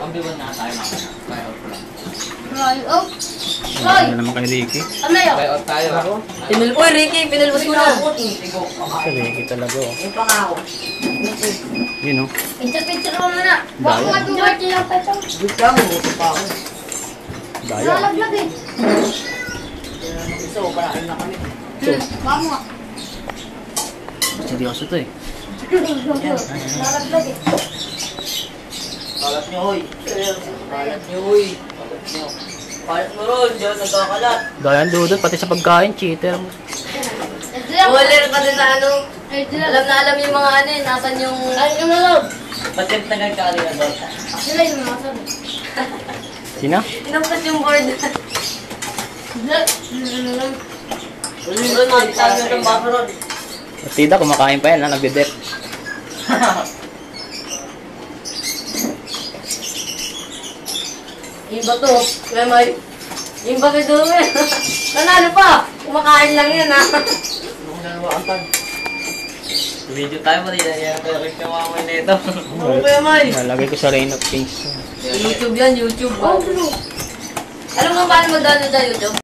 Pambiwan na tayo mamaya. Try out ko lang. Try out? Ano na naman kay Ricky? Amayo. Try out tayo. Uy, Ricky, pinalabas mo na. Si Ricky talaga oh. Yung pangako. Yun oh. Picture mo muna. Baka Daya. matuwag lang pa ito. Good ka, umuto pa ako. Daya. Lalaglag eh. Gusto ko, paraan na kami. Baka mo nga. Seryoso to eh. Lalaglag eh. Kalat niyo, hoy. Kalat niyo, hoy. Kalat niyo. Kalat mo ron, diyan nagkakalat. Dayan dudot, pati sa pagkain, cheater mo. Wala rin pati sa ano. Sila. Alam na alam yung mga ano eh, nasan yung... Ay, kamalog. Ba't yung nagkakali na doon? Sila yung mga sabi. Sina? Inampas yung board. Sila. Ron, nakitago yung baka ron. Tida, kumakain pa yan ha, nagde-dep. Yung bato, kaya may... Yung bato doon eh. Nanalo pa! Kumakain lang yan ha. Ano nanawakan? Video tayo mo rin. Pero yung mamay na ito. Ano kaya may? Nalagay ko sa Rain of Kings. YouTube yan, YouTube. Oh, true. Alam mo paano mag-download sa YouTube?